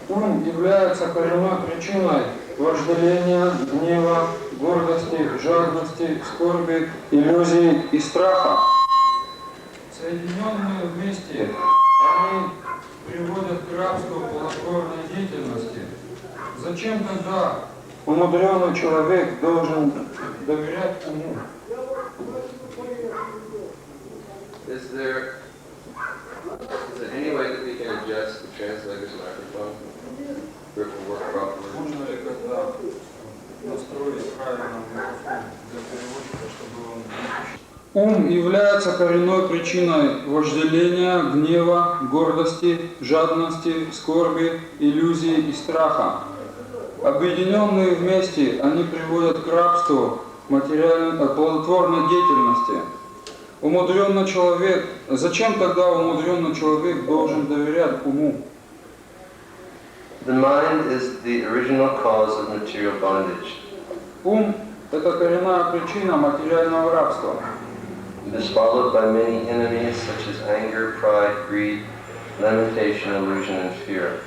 Ум является коренной причиной вожделения, гнева, гордости, жадности, скорби, иллюзий и страха. Соединенные вместе, они приводят к рабству плодотворной деятельности. Зачем тогда умудренный человек должен доверять уму? Is there any way that we can adjust the translator's microphone for it to work properly? Можно ли когда настроить правильно микрофон для переводчика, чтобы он... Ум является коренной причиной вожделения, гнева, гордости, жадности, скорби, иллюзий и страха. Объединенные вместе, они приводят к рабству плодотворной деятельности. Умудренный человек, зачем тогда умудренный человек должен доверять уму? The mind is the original cause of material bondage. Ум – это коренная причина материального рабства. It is followed by many enemies such as anger, pride, greed, lamentation, illusion, and fear.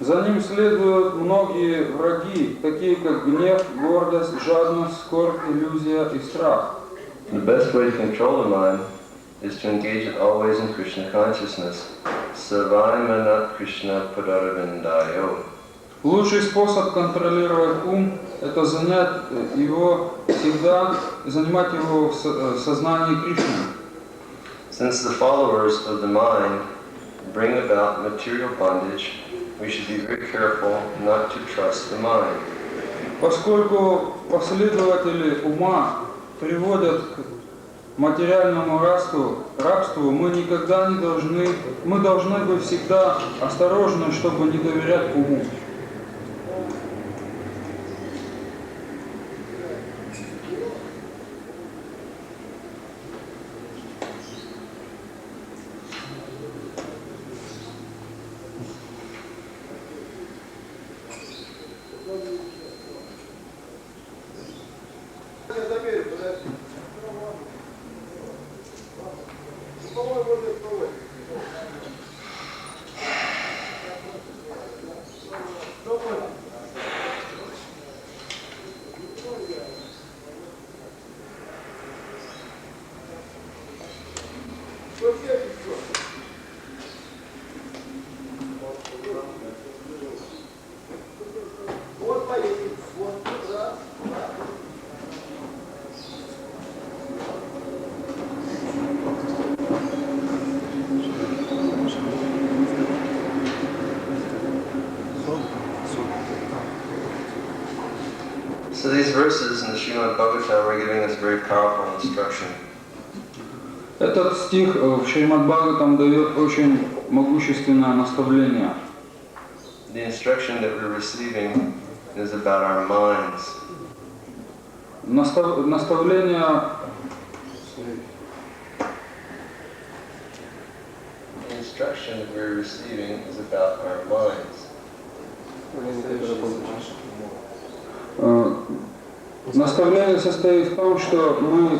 За ним следуют многие враги, такие как гнев, гордость, жадность, скорбь, иллюзия и страх. The best way to control the mind is to engage it always in Krishna consciousness. Savaimanat Krishna Padaravindayo. Лучший способ контролировать ум – это занимать его в сознании Кришны. Since the followers of the mind bring about material bondage, we should be very careful not to trust the mind. Поскольку последователи ума приводят к материальному рабству, мы должны быть всегда осторожны, чтобы не доверять уму. So these verses in the Srimad Bhagavatam are giving us very powerful instruction. Этот стих в Шримад Бхагаватам дает очень могущественное наставление. The instruction that we're receiving is about our minds. Наставление The instruction that we're receiving is about our minds. Наставление состоит в том, что мы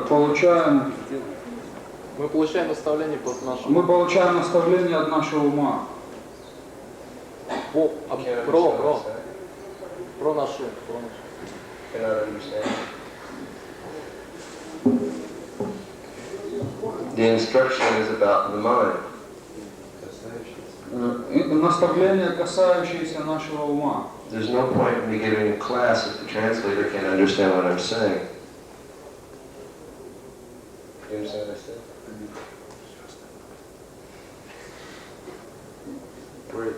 получаем наставление от нашего мы получаем наставление от нашего ума. про нашу. Cannot understand. The instruction is about the mind. Наставление, касающееся нашего ума. There's no point in me giving a class if the translator can't understand what I'm saying. You understand what I said? Great.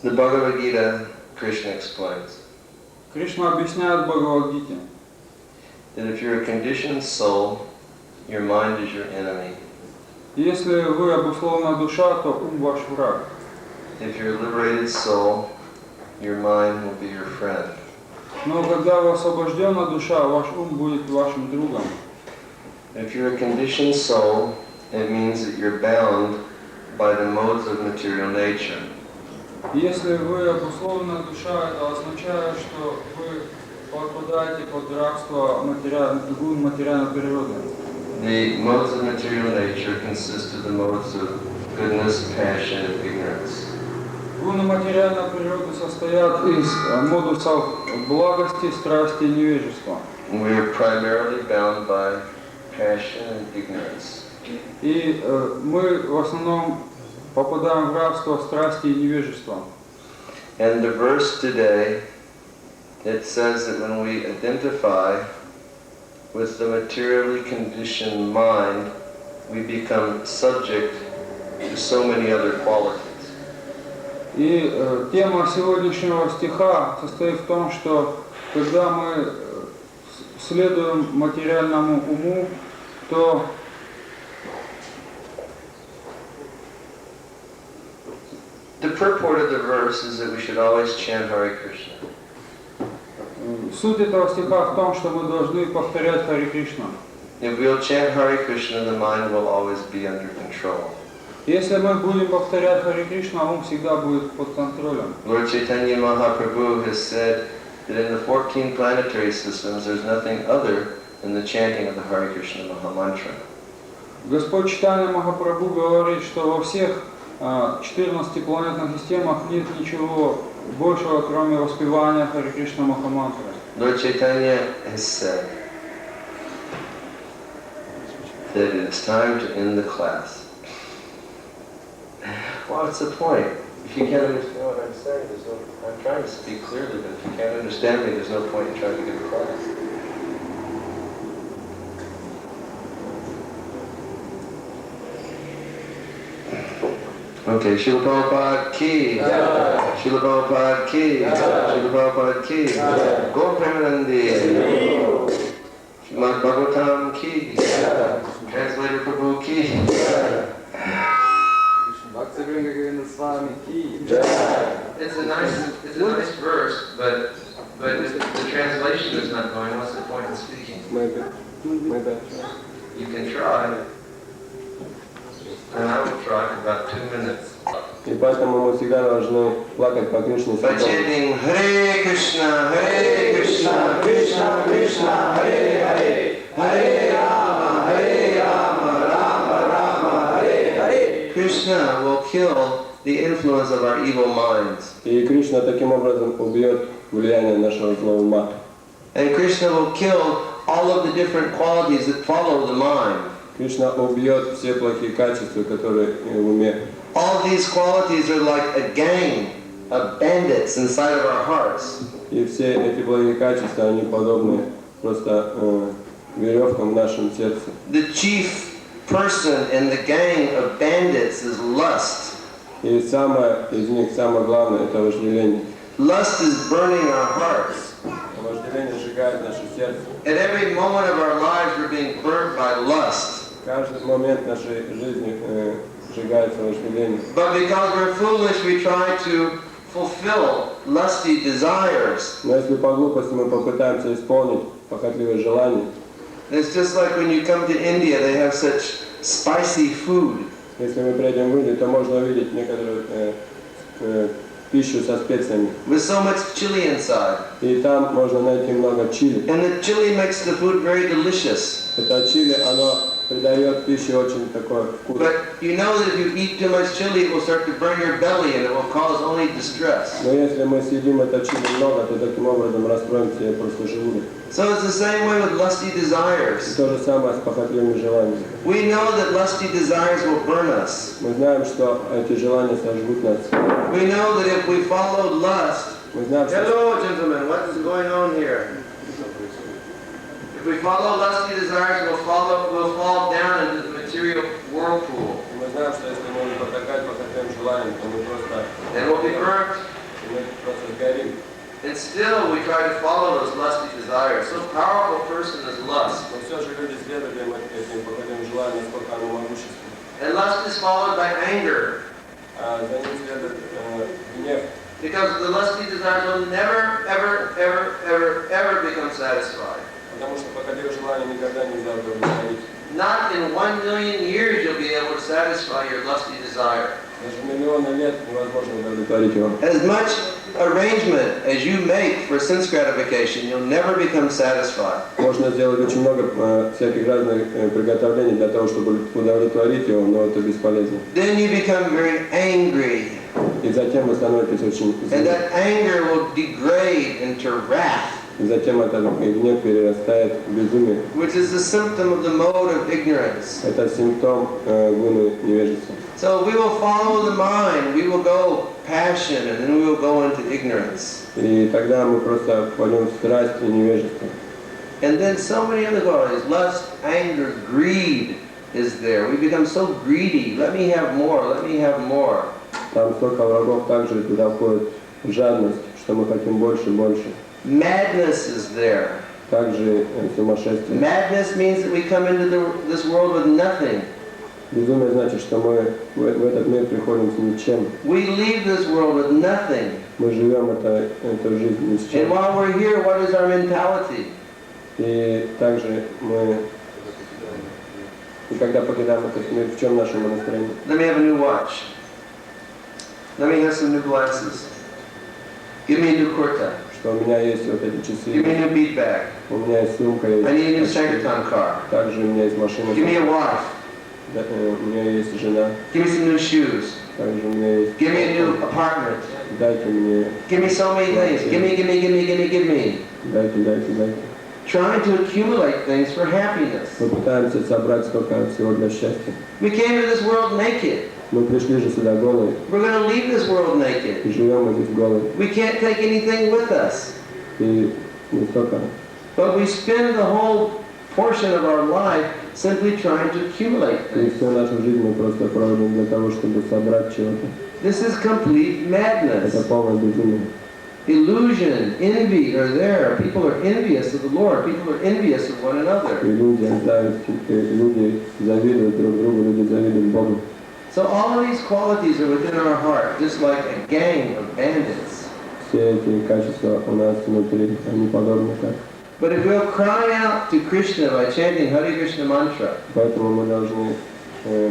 The Bhagavad Gita, Krishna explains Кришна объясняет в Бхагавад-гите, that if you're a conditioned soul, your mind is your enemy. если вы обусловленная душа, то ум ваш враг. If you're a liberated soul, your mind will be your friend. Но когда вы освобожденная душа, ваш ум будет вашим другом. If you're a conditioned soul, it means that you're bound by the modes of material nature. Если вы обусловленная душа, это означает, что вы подпадаете под рабство материальной природы. The modes of material nature consist of the modes of goodness, passion, and ignorance. Гуны материальной природы состоят из модусов благости, страсти и невежества. We are primarily bound by passion and ignorance. И мы в основном попадаем в рабство страсти и невежества. And the verse today, it says that when we identify with the materially conditioned mind, we become subject to so many other qualities. И тема сегодняшнего стиха состоит в том, что когда мы следуем материальному уму, то purport of the verse is that we should always chant Hare Krishna. Суть этого стиха в том, что мы должны повторять Харе Кришна. If we'll chant Hare Krishna, the mind will always be under control. Если мы будем повторять Харе Кришна, ум всегда будет под контролем. Lord Chaitanya Mahaprabhu has said that in the 14 planetary systems there's nothing other than the chanting of the Hare Krishna Mahamantra. Господь Чайтанья Махапрабху говорит, что во всех 14 планетных системах нет ничего большего, кроме воспевания Харе Кришна Махамантры. Lord Chaitanya has said that it's time to end the class. Well, what's the point? If you can't understand what I'm saying, I'm trying to speak clearly, but if you can't understand me, there's no point in trying to give a class. Okay, Srila Prabhupada ki, Srila Prabhupada ki, Srila Prabhupada ki, Gaur Premanandi, Srimad Bhagavatam ki, Translator Prabhu ki, BB Govinda Swami ki. It's a nice verse, but the translation is not going. What's the point in speaking? Maybe. You can try, and I will try for about 2 minutes. И поэтому мы всегда должны плакать по Кришне. By chanting Hare Krishna, Hare Krishna, Krishna Krishna, Hare Hare, Hare Rama, Rama Rama, Hare Hare. Krishna will kill the influence of our evil minds. И Кришна таким образом убьет влияние нашего злого ума. And Krishna will kill all of the different qualities that follow the mind. Кришна убьет все плохие качества, которые в уме. All these qualities are like a gang of bandits inside of our hearts. И все эти плохие качества, они подобны просто веревкам в нашем сердце. The chief person in the gang of bandits is lust. И самое из них, самое главное, это вожделение. Lust is burning our hearts. Вожделение сжигает наше сердце. At every moment of our lives we're being burnt by lust. Каждый момент нашей жизни сжигается вожделение. But because we're foolish, we try to fulfill lusty desires. Но если по глупости мы попытаемся исполнить похотливые желания, It's just like when you come to India, they have such spicy food. если мы приедем в Индию, то можно увидеть некоторую пищу со специями. With so much chili inside. И там можно найти много чили. And the chili makes the food very delicious. Это чили, оно придает пище очень такой вкус. But you know that if you eat too much chili, it will start to burn your belly and it will cause only distress. Но если мы съедим это чили много, то таким образом расстроим себе просто желудок. So it's the same way with lusty И desires. то же самое с похотливыми желаниями. We know that lusty desires will burn us. Мы знаем, что эти желания сожгут нас. We know that if we follow lust, Мы знаем, что hello gentlemen, what is going on here? If we follow lusty desires, we'll fall down into the material whirlpool. мы знаем, что если мы потакать похотливым желаниям, то мы просто And we'll be burnt. сгорим. And still we try to follow those lusty desires. So powerful person is lust. Но все же люди следуют этим похотливым желаниям, насколько оно могущественно. And lust is followed by anger. А за ним следует гнев. Because the lusty desires will never, ever become satisfied. Потому что похотливые желания никогда нельзя удовлетворить. Not in 1 million years you'll be able to satisfy your lusty desire. Даже миллионы лет невозможно удовлетворить его. As much arrangement as you make for sense gratification, you'll never become satisfied. Можно сделать очень много всяких разных приготовлений для того, чтобы удовлетворить его, но это бесполезно. Then you become very angry. И затем вы становитесь очень And злым. that anger will degrade into wrath, И затем этот гнев перерастает в безумие. which is the symptom of the mode of ignorance. Это симптом гуны невежества. So we will follow the mind, we will go passion, and then we will go into ignorance. И тогда мы просто пойдем в страсть и невежество. And then so many other qualities, lust, anger, greed is there. We become so greedy. Let me have more, let me have more. Там столько врагов, также туда входит жадность, что мы хотим больше и больше. Madness is there. Также сумасшествие. Madness means that we come into this world with nothing. Безумие значит, что мы в этот мир приходим с ничем. We leave this world with nothing. Мы живем эту жизнь ни с And чем. while we're here, what is our mentality? И также мы, и когда покидаем этот мир, в чем наше настроение? Let me have a new watch. Let me have some new glasses. Give me a new kurta. Что у меня есть вот эти Give me часы, a new bead bag. у меня есть сумка, есть I need a new очки. Sankirtan car. Также у меня есть машина, Give me a wife. у меня есть жена, Give me some new shoes. также у меня есть. Give me a new apartment. Дайте мне, Give me so many things. Give me, give me, give me, give me, give me. дайте. Trying to accumulate things for happiness. Мы пытаемся собрать столько всего для счастья. We came to this world naked. Мы пришли же сюда голые, We're going to leave this world naked. и живем мы здесь голые. We can't take anything with us. И не столько. But we spend the whole portion of our life simply trying to accumulate И things. всю нашу жизнь мы просто проводим для того, чтобы собрать чего-то. This is complete Это madness. полное безумие. Illusion, envy are there. People are envious of the Lord. People are envious of one another. Иллюзия, зависть, люди завидуют друг другу, люди завидуют Богу. So all of these qualities are within our heart, just like a gang of bandits. Все эти качества у нас внутри, они подобны так. But if we'll cry out to Krishna by chanting Hare Krishna mantra, Поэтому мы должны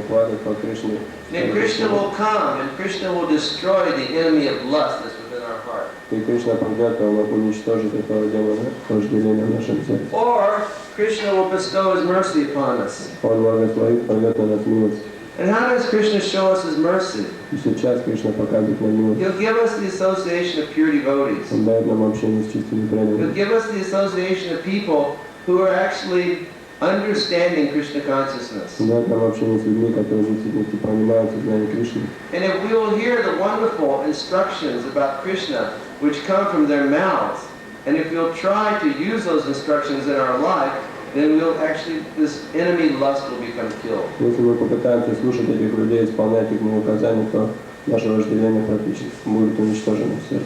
плакать по Кришне. then Krishna will come and Krishna will destroy the enemy of lust that's within our heart. И Кришна придет, и Он уничтожит этого демона, вожделения в нашем сердце. Or Krishna will bestow his mercy upon us. Он благословит, прольет на нас милость. And how does Krishna show us his mercy? И сейчас Кришна показывает нам милость. He'll give us the association of pure devotees. Он дает нам общение с чистыми He'll преданными. give us the association of people who are actually understanding Krishna consciousness. Он дает нам общение с людьми, которые в действительности понимают сознание Кришны. And if we will hear the wonderful instructions about Krishna which come from their mouths, and if we'll try to use those instructions in our life, then we'll actually, this enemy lust will become killed. Если мы попытаемся слушать этих людей, исполнять их указания, то наше вожделение практически будет уничтожено в сердце.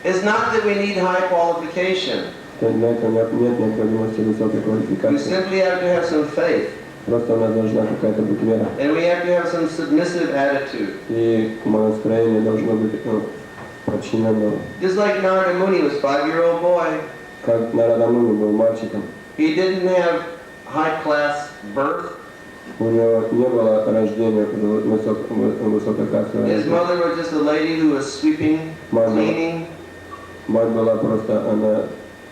It's not that we need high qualification. Для этого нет необходимости высокой We квалификации. simply have to have some faith. Просто у нас должна какая-то быть вера. And we have to have some submissive attitude. И настроение должно быть подчиненного. Just like Narada Muni was a 5-year-old boy. Как Нарада Муни был мальчиком. He didn't have high-class birth. У него не было рождения высококлассного. His mother was just a lady who was sweeping, cleaning. Мать была просто, она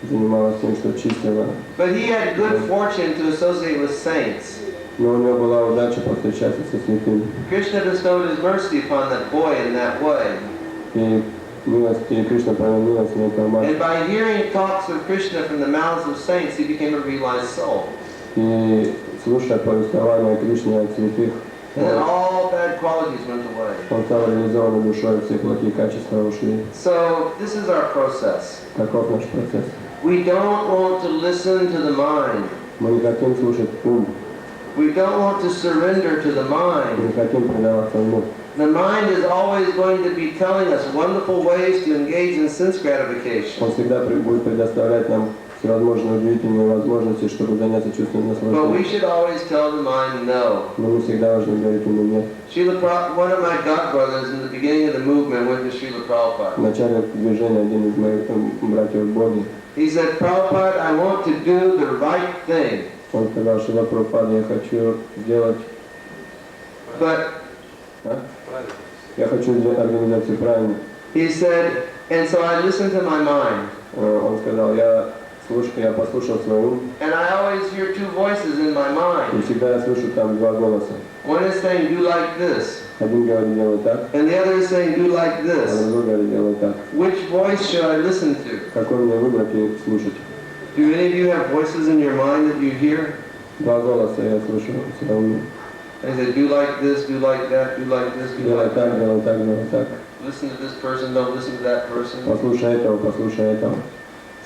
занималась тем, что чистила. But he had good fortune to associate with saints. Но у него была удача повстречаться со святыми. Krishna bestowed his mercy upon that boy in that way. И Кришна проявил милость на этого And мальчика. by hearing talks of Krishna from the mouths of saints, he became a realized soul. И слушая повествование Кришны от святых, And then all bad qualities went away. он стал реализованной душой, все плохие качества ушли. So this is our process. Таков наш процесс. We don't want to listen to the mind. Мы не хотим слушать ум, We don't want to surrender to the мы mind. не хотим предаваться уму. The mind is always going to be telling us wonderful ways to engage in sense gratification. Он всегда будет предоставлять нам всевозможные удивительные возможности, чтобы заняться чувством But we наслаждения. should always tell the mind no. Но мы всегда должны говорить ему нет. One of my godbrothers in the beginning of the movement went to Srila В Prabhupada. начале движения один из моих братьев в Боге, He said, Prabhupada, I want to do the right thing. он сказал, что Прабхупада, я хочу сделать, я хочу сделать организацию правильно. He said, and so I listened to my mind. Он сказал, я послушал свой ум, And I always hear two voices in my и mind. всегда я слышу там два голоса. One is saying, do like this. Один говорит, делай так, And the other is saying, do like а this. другой говорит, делай так. Which voice should I listen to? Какой мне выбрать и слушать? Do any of you have voices in your mind that you hear? Два голоса я слышу в своем уме. They say, do like this, do like that, do like this, do Делай like так, that. делай так, делай так. Listen to this person, don't listen to that person. Послушай этого, послушай этого.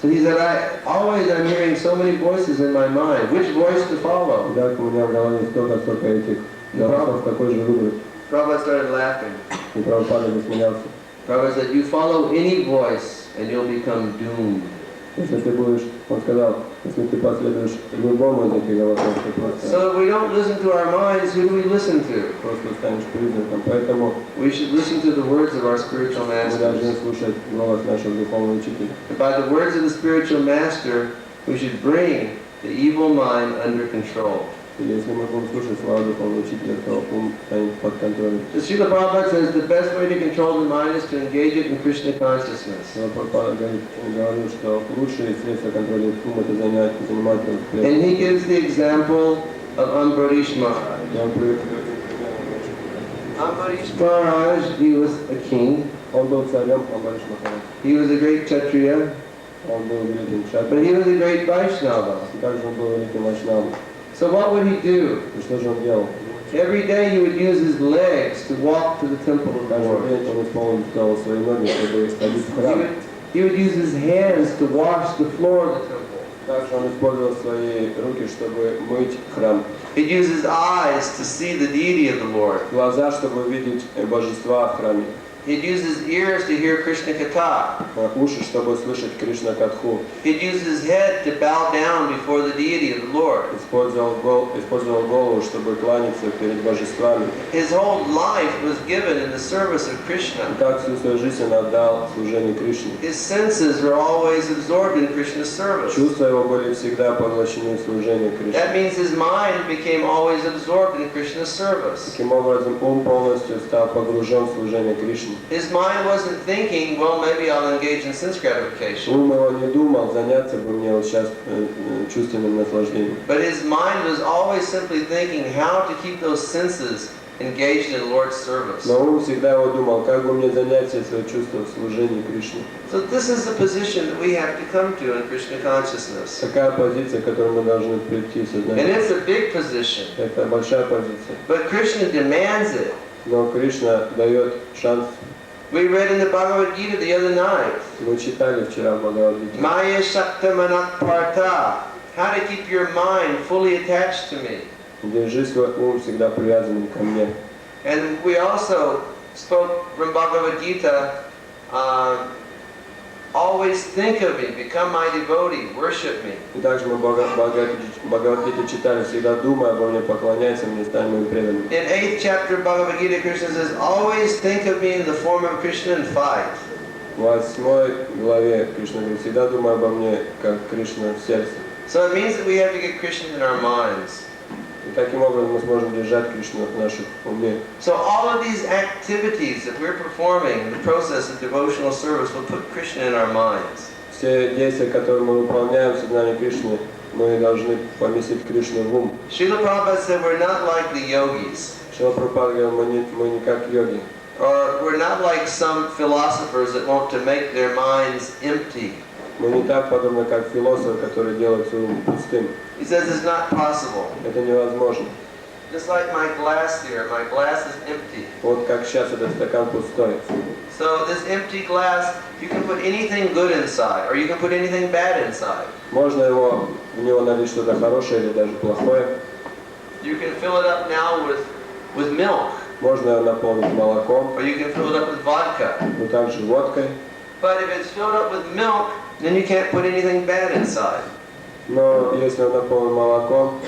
So he said, I'm hearing so many voices in my mind. Which voice to follow? Так, у меня в голове столько этих голосов, какой же выбрать? Prabhupada started laughing. И Прабхупада засмеялся. Prabhupada said, you follow any voice and you'll become doomed. Если ты будешь, он сказал, Если ты последуешь любому из этих голосов, ты просто So if we don't listen to our minds, who do we listen to? станешь призраком. Поэтому We should listen to the words of our spiritual мы должны masters. слушать голос нашего духовного учителя. And by the words of the spiritual master, we should bring the evil mind under control. И если мы будем слушать слова духовного учителя, то ум станет под контролем. The Srila Prabhupada says the best way to control the mind is to engage it in Krishna consciousness. Прабхупада говорил, что лучшее средство контроля ума это занимать And he gives the example of Ambarish Maharaj. Ambarish Maharaj, he was a king. Он был царем, Амбариш Махарадж. He was a great Kshatriya, Он был великим but кшатрием, he was a great Vaishnava. и также он был великим вайшнавом. So what would he do? И что же он делал? Every day he would use his legs to walk to the temple of the Каждый Lord. день он использовал свои ноги, чтобы ходить в храм. He would use his hands to wash the floor of the temple. Также он использовал свои руки, чтобы мыть храм. He'd use his eyes to see the deity of the Lord. Глаза, чтобы видеть божества в храме. He'd use his ears to hear Krishna Katha. Уши, чтобы слышать Кришна Катху. He'd use his head to bow down before the deity of the Lord. Использовал голову, чтобы кланяться перед божествами. His whole life was given in the service of И Krishna. так всю свою жизнь он отдал служению Кришне. His senses were always absorbed in Krishna's service. Чувства его были всегда поглощены в служении Кришне. That means his mind became always absorbed in Krishna's service. Таким образом, ум полностью стал погружен в служение Кришне. His mind wasn't thinking, well, maybe I'll engage in sense gratification. Ум его не думал, заняться бы мне вот сейчас чувственным наслаждением. But his mind was always simply thinking how to keep those senses engaged in the Lord's service. Но ум всегда его думал, как бы мне занять все свои чувства в служении Кришне. So this is the position that we have to come to in Krishna consciousness. Такая позиция, к которой мы должны прийти в And сознание. it's a big position. Это большая позиция. But Krishna demands it. Но Кришна дает шанс. We read in the Bhagavad Gita the other night, Мы читали вчера в Бхагавад-гите. Maya Shakta Manak Partha, how to keep your mind fully attached to me. Держи свой ум всегда привязанным ко мне. And we also spoke from Bhagavad Gita, always think of me, become my devotee, worship me. И также мы в Бхагавад-гите читали, всегда думай обо мне, поклоняйся мне, стань моим преданным. In 8th chapter of Bhagavad Gita, Krishna says, always think of me in the form of Krishna and fight. В 8 главе Кришна говорит, всегда думай обо мне, как Кришна в сердце. So it means that we have to get Krishna in our minds. И таким образом мы сможем держать Кришну в наших уме. So all of these activities that we're performing in the process of devotional service will put Krishna in our minds. Все действия, которые мы выполняем в сознании Кришны, мы должны поместить Кришну в ум. Srila Prabhupada said we're not like the yogis, Шрила Прабхупада говорит, мы не как йоги. or we're not like some philosophers that want to make their minds empty. Мы не так подобны, как философы, которые делают свой ум пустым. He says it's not possible. Это невозможно. Just like my glass here, my glass is empty. Вот как сейчас этот стакан пустой. So this empty glass, you can put anything good inside, or you can put anything bad inside. Можно в него налить что-то хорошее или даже плохое. You can fill it up now with milk, Можно его наполнить молоком, or you can fill it up with vodka. но также водкой. But if it's filled up with milk, then you can't put anything bad inside. Но если он наполнен молоком,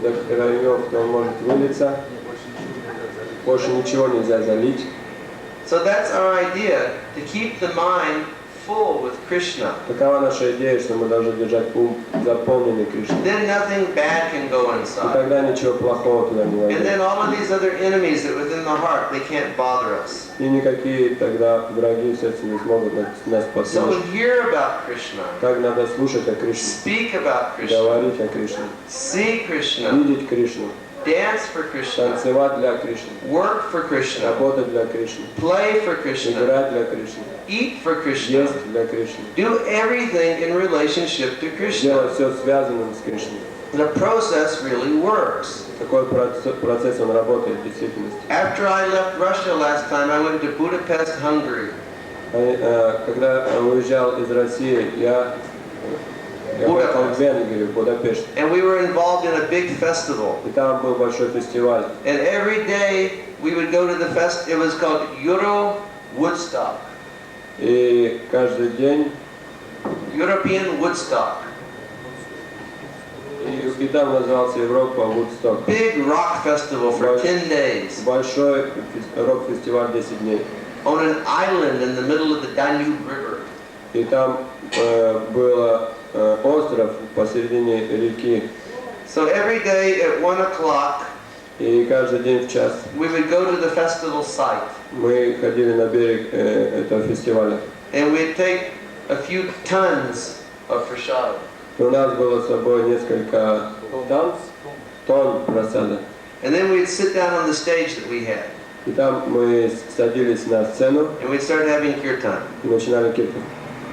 до краев, то он может вылиться. Больше ничего нельзя залить. So that's our idea, to keep the mind full with Krishna. Такова наша идея, что мы должны держать ум заполненный Кришной. Then nothing bad can go И inside. тогда ничего плохого туда не And войдет. then all of these other enemies that within the heart, they can't bother us. И никакие тогда враги в сердце не смогут нас So послушать. hear about Krishna, Так надо слушать о Кришне, speak about Krishna, говорить о Кришне, see Krishna, видеть Кришну, dance for Krishna, танцевать для Кришны, work for Krishna, работать для Кришны, play for Krishna, играть для Кришны, eat for Krishna, есть для Кришны. do everything in relationship to Krishna. Делать все связанным с Кришной. The process really works. Такой процесс он работает в действительности. After I left Russia last time, I went to Budapest, Hungary. Когда уезжал из России, я поехал в Венгрию, в Будапешт. And we were involved in a big festival. И там был большой фестиваль. And every day we would go to the it was called Euro Woodstock. И каждый день European Woodstock. и там назывался Европа Вудсток. Big rock festival for 10 days. Большой рок-фестиваль 10 дней. On an island in the middle of the Danube River. И там был остров посередине реки. So every day at 1 o'clock, И каждый день в час we would go to the festival site. мы ходили на берег этого фестиваля. And we'd take a few tons of prasad. И у нас было с собой несколько тонн просада. And then we'd sit down on the stage that we had. И там мы садились на сцену And we'd start having kirtan. и начинали киртан.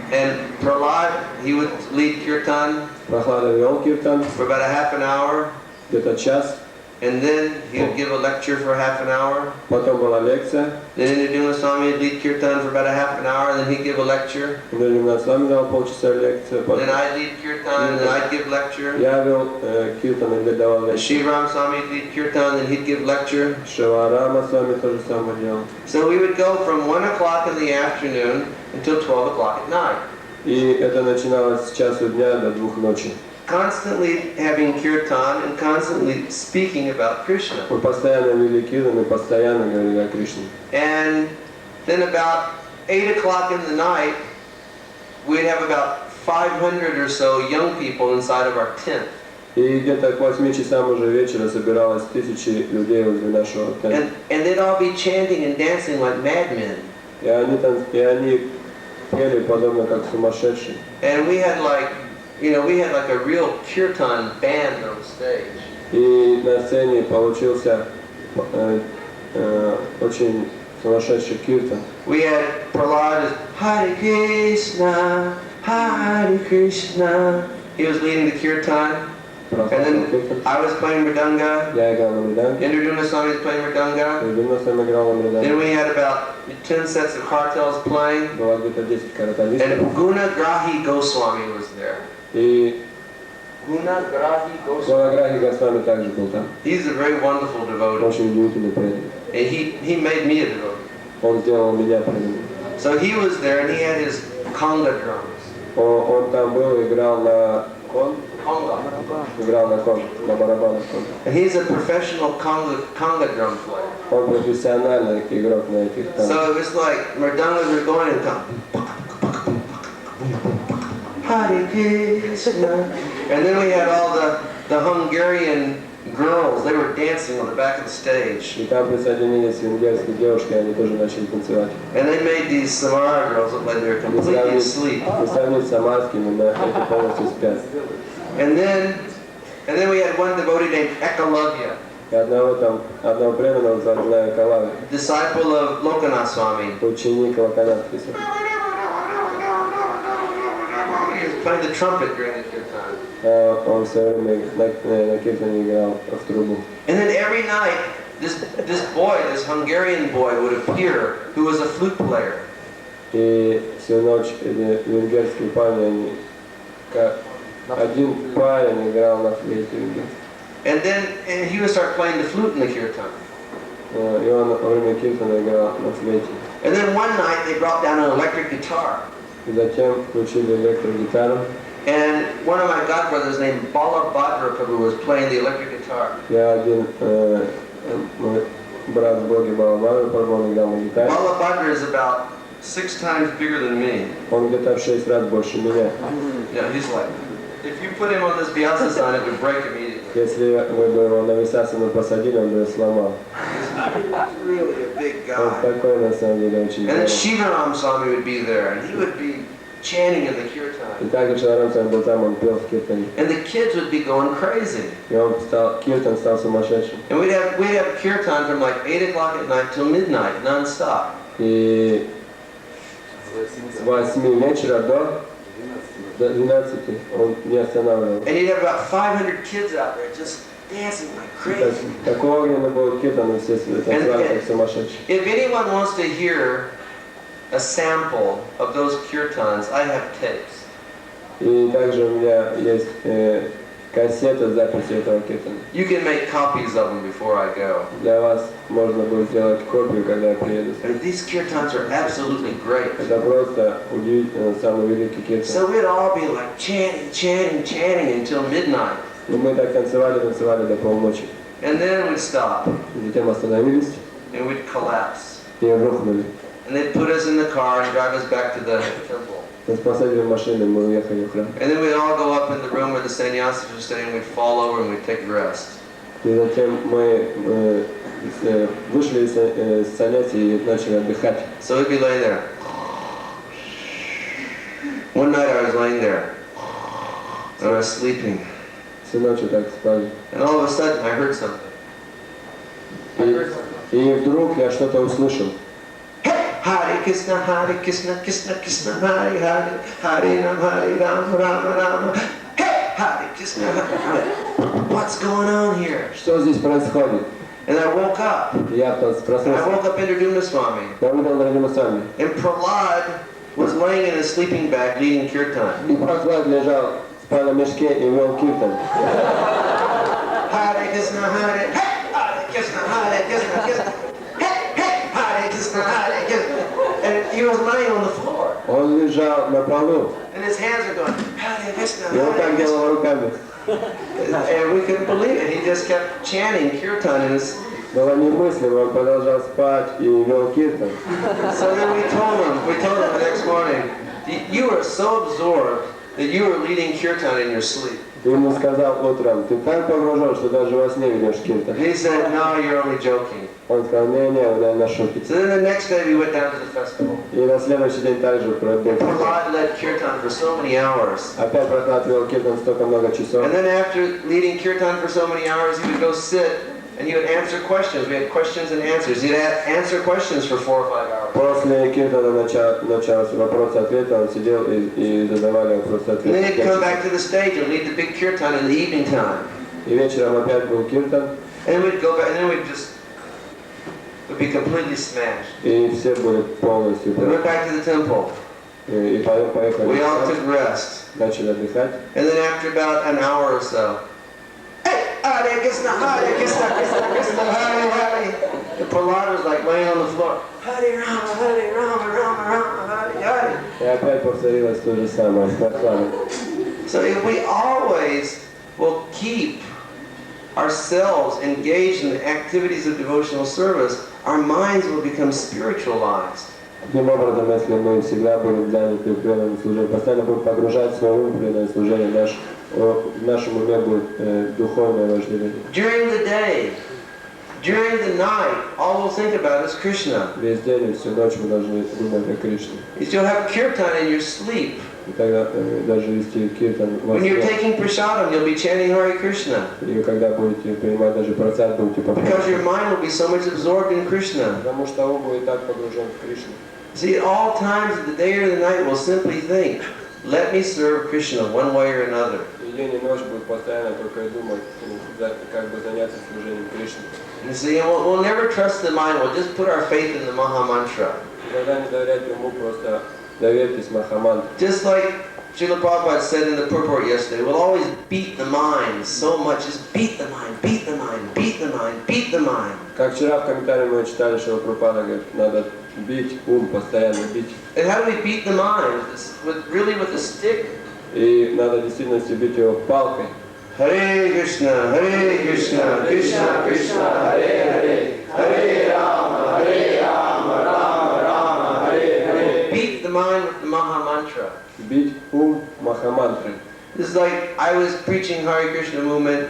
And Prahlad, he would lead kirtan Прохлада вел киртан for about a half an hour. где-то час. And then he would give a lecture for half an hour. Потом была лекция. Then Indra Swami would lead kirtan for about a half an hour, and then he'd give a lecture. Индрина Свами дал полчаса лекцию. Then I'd lead kirtan, and then I'd give lecture. Я вел киртан и давал лекцию. Shivaram Swami would lead kirtan, and he'd give lecture. Шиварама Свами то же самое делал. So we would go from 1 o'clock in the afternoon until 12 o'clock at night. И это начиналось с часу дня до 2 ночи. Constantly having kirtan and constantly speaking about Krishna. Мы постоянно вели киртан и постоянно говорили о Кришне. And then about 8 o'clock in the night, we'd have about 500 or so young people inside of our tent. И где-то к 8 часам уже вечера собиралось тысячи людей возле нашего тента. And they'd all be chanting and dancing like madmen. И они пели подобно как сумасшедшие. And we had like a real kirtan band on stage. И на сцене получился очень сумасшедший киртан. We had Prahlad, Hare Krishna, Hare Krishna. He was leading the kirtan. And then I was playing mridanga. Я играл на мриданге. Indra Swami was playing mridanga. Ирина сам играл на мриданге. Then we had about 10 sets of kartals playing. Было где-то 10 караталистов. And Gunagrahi Goswami was there. И Gunagrahi Goswami. Гулаграхи Госвами также был там. He's a very wonderful devotee. Очень удивительный преданный. And he made me a devotee. Он сделал меня преданным. So he was there and he had his conga drums. Он там был, играл на Conga. играл на барабанах. And he's a professional conga drum player. Он профессиональный игрок на этих танцах. So it was like mridangas were going and come. Hare Krishna. And then we had all the Hungarian girls. They were dancing on the back of the stage. И там присоединились венгерские девушки, они тоже начали танцевать. And they made these Samara girls look like they were completely asleep. Не сравнить с самарскими, но эти полностью спят. And then we had one devotee named Ekalavya, И одного преданного звали Калави, disciple of Lokanath Swami. ученик Локанатхи. He was playing the trumpet during the kirtan. Он все время на киртане играл в трубу. And then every night, this boy, this Hungarian boy, would appear, who was a flute player. И всю ночь эти венгерские парни, один парень играл на флейте. And he would start playing the flute in the kirtan. И он во время киртана играл на флейте. And then one night they brought down an electric guitar. И затем включили электрогитару. And one of my godbrothers named Balabhadra Prabhu was playing the electric guitar. Я один мой брат в Боге Балабадру Прабhu играл на гитаре. Balabhadra is about 6 times bigger than me. Он где-то в 6 раз больше меня. Yeah, he's like, if you put him on this Vyasa sign, it would break immediately. Если вы бы его на Висасану посадили, он бы сломал. He's really a big Он guy. такой на самом деле очень And then здоровый. Shivaram Swami would be there, and he would be chanting in the И kirtan. также Шарам сам был там, он пел в киртане. And the kids would be going crazy. И киртан стал сумасшедшим. And we'd have kirtan from like 8 o'clock at night till midnight, non-stop. И с 8 вечера до 12 он не останавливался. And you'd have about 500 kids out there just dancing like crazy. Такого времени был киртан, и все танцевали как сумасшедшие. If anyone wants to hear a sample of those kirtans, I have tapes. И также у меня есть кассета с записью этого киртана. You can make copies of them before I go. Для вас можно будет сделать копию, когда я приеду. And these kirtans are absolutely great. Это просто удивительно, самый великий киртан. So we'd all be like chanting until midnight. И мы так танцевали до полночи. And then we'd stop Затем остановились and we'd collapse. и рухнули. And they'd put us in the car and drive us back to the temple. Нас посадили в машину, мы уехали в храм. And then we'd all go up in the room where the sannyasis were staying, we'd fall over and we'd take rest. И затем мы вышли из занятий и начали отдыхать. So we'd be laying there. One night I was laying there. And I was sleeping. Всю ночь так спали. And all of a sudden I heard something. И вдруг я что-то услышал. Hare Krishna, Krishna Krishna, Hare Hare, Hare Rama, Rama Rama. Hey, Hare Krishna, Hare. What's going on here? Что здесь происходит? And I woke up. Я And I проснулся. woke up in Govinda Swami. Я увидел Гоvinda Swami. And Prahlad was laying in a sleeping bag leading kirtan. И Прохлад лежал, спал на мешке и вел киртан. Hare Krishna, Hare. Hey, Hare Krishna, Hare Krishna, Krishna. Hey, Hare Krishna, Hare Krishna. And he was laying on the floor. Он лежал на полу. And his hands are going, Hare Krishna, И он Hare так Krishna. делал руками. And we couldn't believe it. He just kept chanting kirtan in his... Было немыслимо, он продолжал спать и вел киртан. So then we told him the next morning, you were so absorbed that you were leading kirtan in your sleep. Ты ему сказал утром, ты так погружен, что даже во сне ведешь киртан. He said, no, you're only joking. Он сказал, не, он, наверное, шутит. So then the next day we went down to the festival. И на следующий день также пробил. Prahlad led kirtan for so many hours. Опять Прохлад вел киртан столько много часов. And then after leading kirtan for so many hours, he would go sit and he would answer questions. We had questions and answers. He'd answer questions for 4 or 5 hours. После киртана начался вопрос-ответ, он сидел и задавали And then вопросы-ответы. he'd come back to the stage and lead the big kirtan in the evening time. И вечером опять был киртан, And we'd go back, and then we'd be completely smashed. и все были полностью. We went back to the temple. И поехали, We all took rest. начали отдыхать. And then after about an hour or so, hey, Hare Krishna, Hare Krishna, Krishna Krishna, Hare Hare. The Prahlad was like laying on the floor. Hare Rama, Hare Rama, Rama Rama, Hare Hare. И опять повторилось то же самое с Прохладом. So if we always will keep ourselves engaged in the activities of devotional service, our minds will become spiritualized. Таким образом, если мы всегда будем заняты в преданном служении, постоянно будем погружать свой ум в преданное служение, в нашем уме будет духовное вожделение. During the day, during the night, all we'll think about is Krishna. Весь день и всю ночь мы должны думать о Кришне. You'll have kirtan in your sleep. И тогда даже вести киртан во When you're сне. taking prasadam, you'll be chanting Hare Krishna. И когда будете принимать даже просад, будете Because your повторять. mind will be so much absorbed in Krishna. Потому что ум будет так погружен в Кришну. See, at all times of the day or the night, we'll simply think, let me serve Krishna one way or another. И день и ночь будут постоянно только думать, как бы заняться служением Кришне. You see, and we'll never trust the mind. We'll just put our faith in the Maha Mantra. Никогда не доверяйте уму, просто доверьтесь Махамантру. Just like Srila Prabhupada said in the purport yesterday, we'll always beat the mind so much. Just beat the mind, beat the mind, beat the mind, beat the mind. Как вчера в комментарии мы читали, что Прабхупада говорит, надо бить ум, постоянно бить. And how do we beat the mind? With a stick? И надо действительно бить его палкой. Hare Krishna, Krishna Krishna, Hare Hare, Hare Rama, Rama Rama, Hare Hare. Beat the mind with the Maha Mantra. Бить ум Махамантрой. This is like I was preaching Hare Krishna movement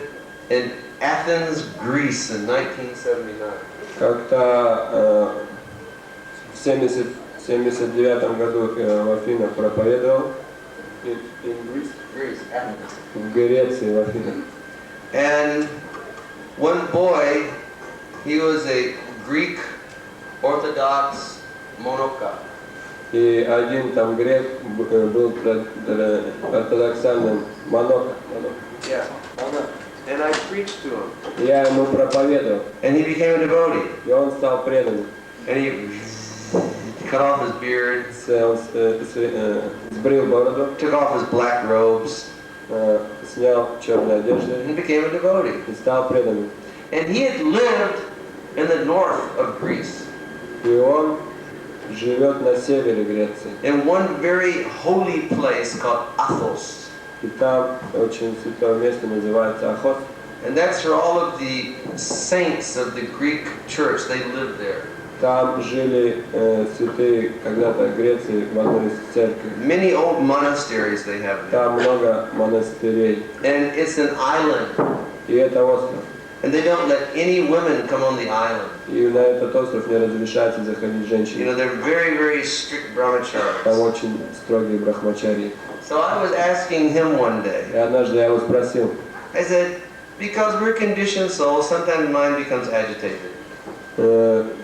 in Athens, Greece in 1979. Как-то в 79 году в Афинах проповедовал Greece, Athens. в Греции, в Афинах. And one boy, he was a Greek Orthodox monaka. И один там грек был ортодоксальным монахом. Yeah. And I preached to him. Я ему проповедовал, And he became a devotee. и он стал преданным. And he cut off his beard, Он сбрил бороду, took off his black robes, снял черные одежды and became a devotee. и стал преданным. And he had lived in the north of Greece, И он живет на севере Греции, in one very holy place called Athos. И там очень святое место называется Ахос. And that's where all of the saints of the Greek church, they lived there. Там жили святые когда-то Греции в одной из церквей. Many old monasteries they have there. Там много монастырей. And it's an island. И это остров. And they don't let any women come on the island. И на этот остров не разрешается заходить You женщине. know, they're very, very strict Там brahmacharis. очень строгие брахмачари. So I was asking him one day, И однажды я его спросил, I said, because we're conditioned souls, sometimes mind becomes agitated.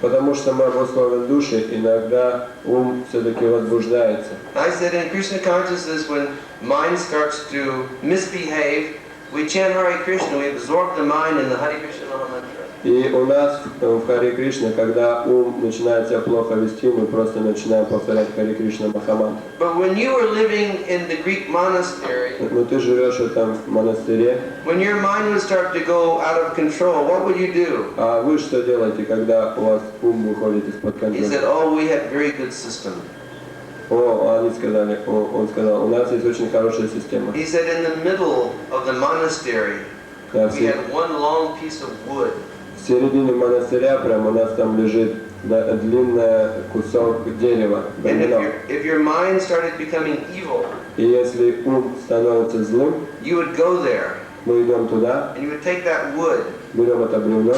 потому что мы обусловлены души, иногда ум все-таки возбуждается. I said, in Krishna consciousness, when mind starts to misbehave, we chant Hare Krishna, we absorb the mind in the Hare Krishna Maha Mantra. И у нас в Харе Кришна, когда ум начинает себя плохо вести, мы просто начинаем повторять Харе Кришна Махамантру. But when you were living in the Greek monastery, Но ты живешь в этом монастыре, when your mind would start to go out of control, what would you do? а вы что делаете, когда у вас ум выходит из-под He said, контроля? oh, we have very good system. Они сказали, он сказал, у нас есть очень хорошая система. He said, in the middle of the monastery, Да, we had one long piece of wood. в середине монастыря прямо у нас там лежит длинный кусок дерева, And бревно. if your mind started becoming evil, И если ум становится злым, you would go there мы идем туда, and you would take that wood берем это бревно,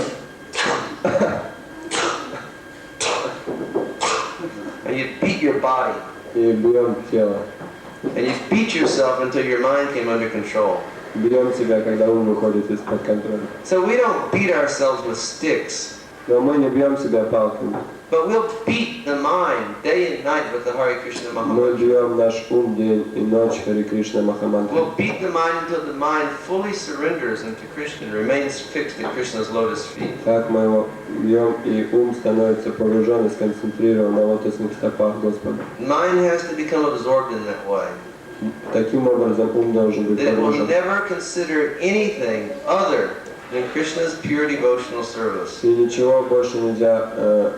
and you'd beat your body. и бьем тело. And you'd beat yourself until your mind came under control. Бьем себя, когда ум выходит из-под контроля. So we don't beat ourselves with sticks, Но мы не бьем себя палками. but we'll beat the mind day and night with the Hare Krishna Maha Мы Mantra. бьем наш ум день и ночь Харе Кришна Махамантру. We'll beat the mind until the mind fully surrenders into Krishna and remains fixed at Krishna's lotus feet. Так мы его бьем, и ум становится погружен и сконцентрирован на лотосных стопах Господа. Mind has to become absorbed in that way. Таким образом ум должен быть That it will погружен. never consider anything other than Krishna's pure devotional service. И ничего больше нельзя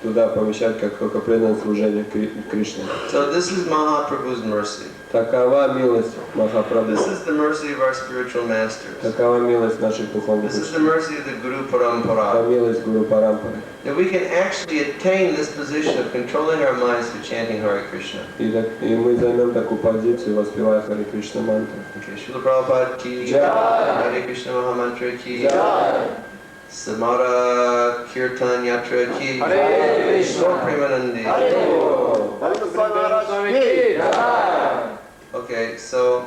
туда помещать, как только преданное служение Кришне. So this is Mahaprabhu's mercy. Такова милость Махапрабху. This is the mercy of our spiritual masters. Такова милость наших духовных This is the учителей. mercy of the Guru Такова Parampara. милость Гуру Парампары. That we can actually attain this position of controlling our minds through chanting Hare Krishna. И мы займем такую позицию, воспевая Харе Кришна мантру. Okay, Srila Prabhupada ki Jai. Hare Krishna Mahamantra ki Samara Kirtan Yatra ki Hare Krishna. Gaur Premanandi. Hare Okay, so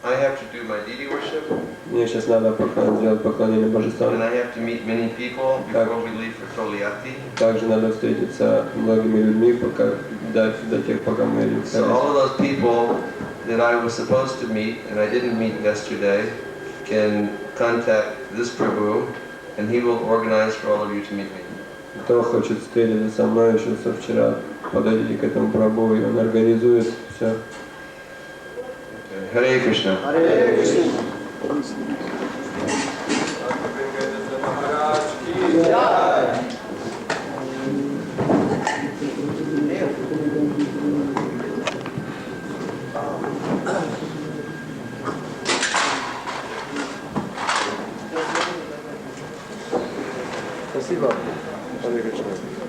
I have to do my deity worship Мне сейчас надо сделать поклонение божествам. and I have to meet many people before we leave for Toliati. Также надо встретиться с многими людьми, до тех, пока мы идем в So Харис. all of those people that I was supposed to meet and I didn't meet yesterday can contact this Prabhu and he will organize for all of you to meet me. Кто хочет встретиться со мной еще со вчера, подойдите к этому Прабху, и он организует все. Okay. Hare Krishna. Спасибо. Харе Кришна.